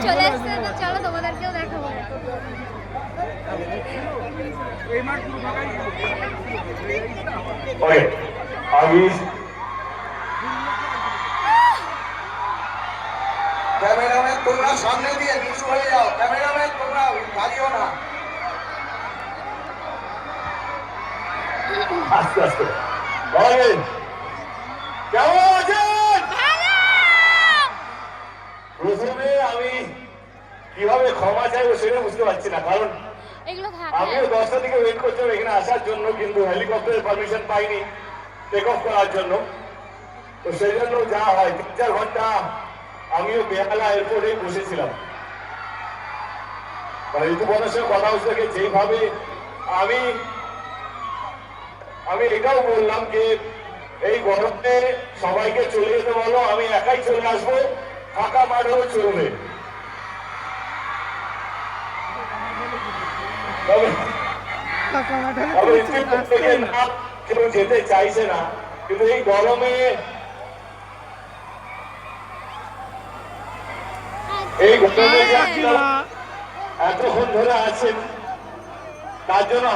চলে এসছে, তো চলো তোমাদেরকেও দেখাবো। ক্যামেরাম্যান তোমরা সামনে দিয়ে নিচু হয়ে যাও, ক্যামেরাম্যান তোমরা দাঁড়িও না। আস্তে আস্তে বলেন কেমন আছেন? প্রথমে আমি কিভাবে ক্ষমা চাইবো সেটা বুঝতে পারছি না, কারণ আমিও 10টা থেকে ওয়েট করছিলাম এখানে আসার জন্য, কিন্তু হেলিকপ্টারের পারমিশন পাইনি টেক অফ করার জন্য। তো সেই জন্য যা হয় 3-4 ঘন্টা আমিও বেহালা এয়ারপোর্টেই বসেছিলাম। মানে ঋতুপর্ণার সঙ্গে কথা হচ্ছে যেইভাবে আমি এটাও বললাম যে এই গরমে সবাইকে চলে যেতে বলো, আমি একাই চলে আসবো, ফাঁকা মাঠেও চলবে। কেউ যেতে চাইছে না, কিন্তু এই গরমে এতক্ষণ ধরে আছেন তার জন্য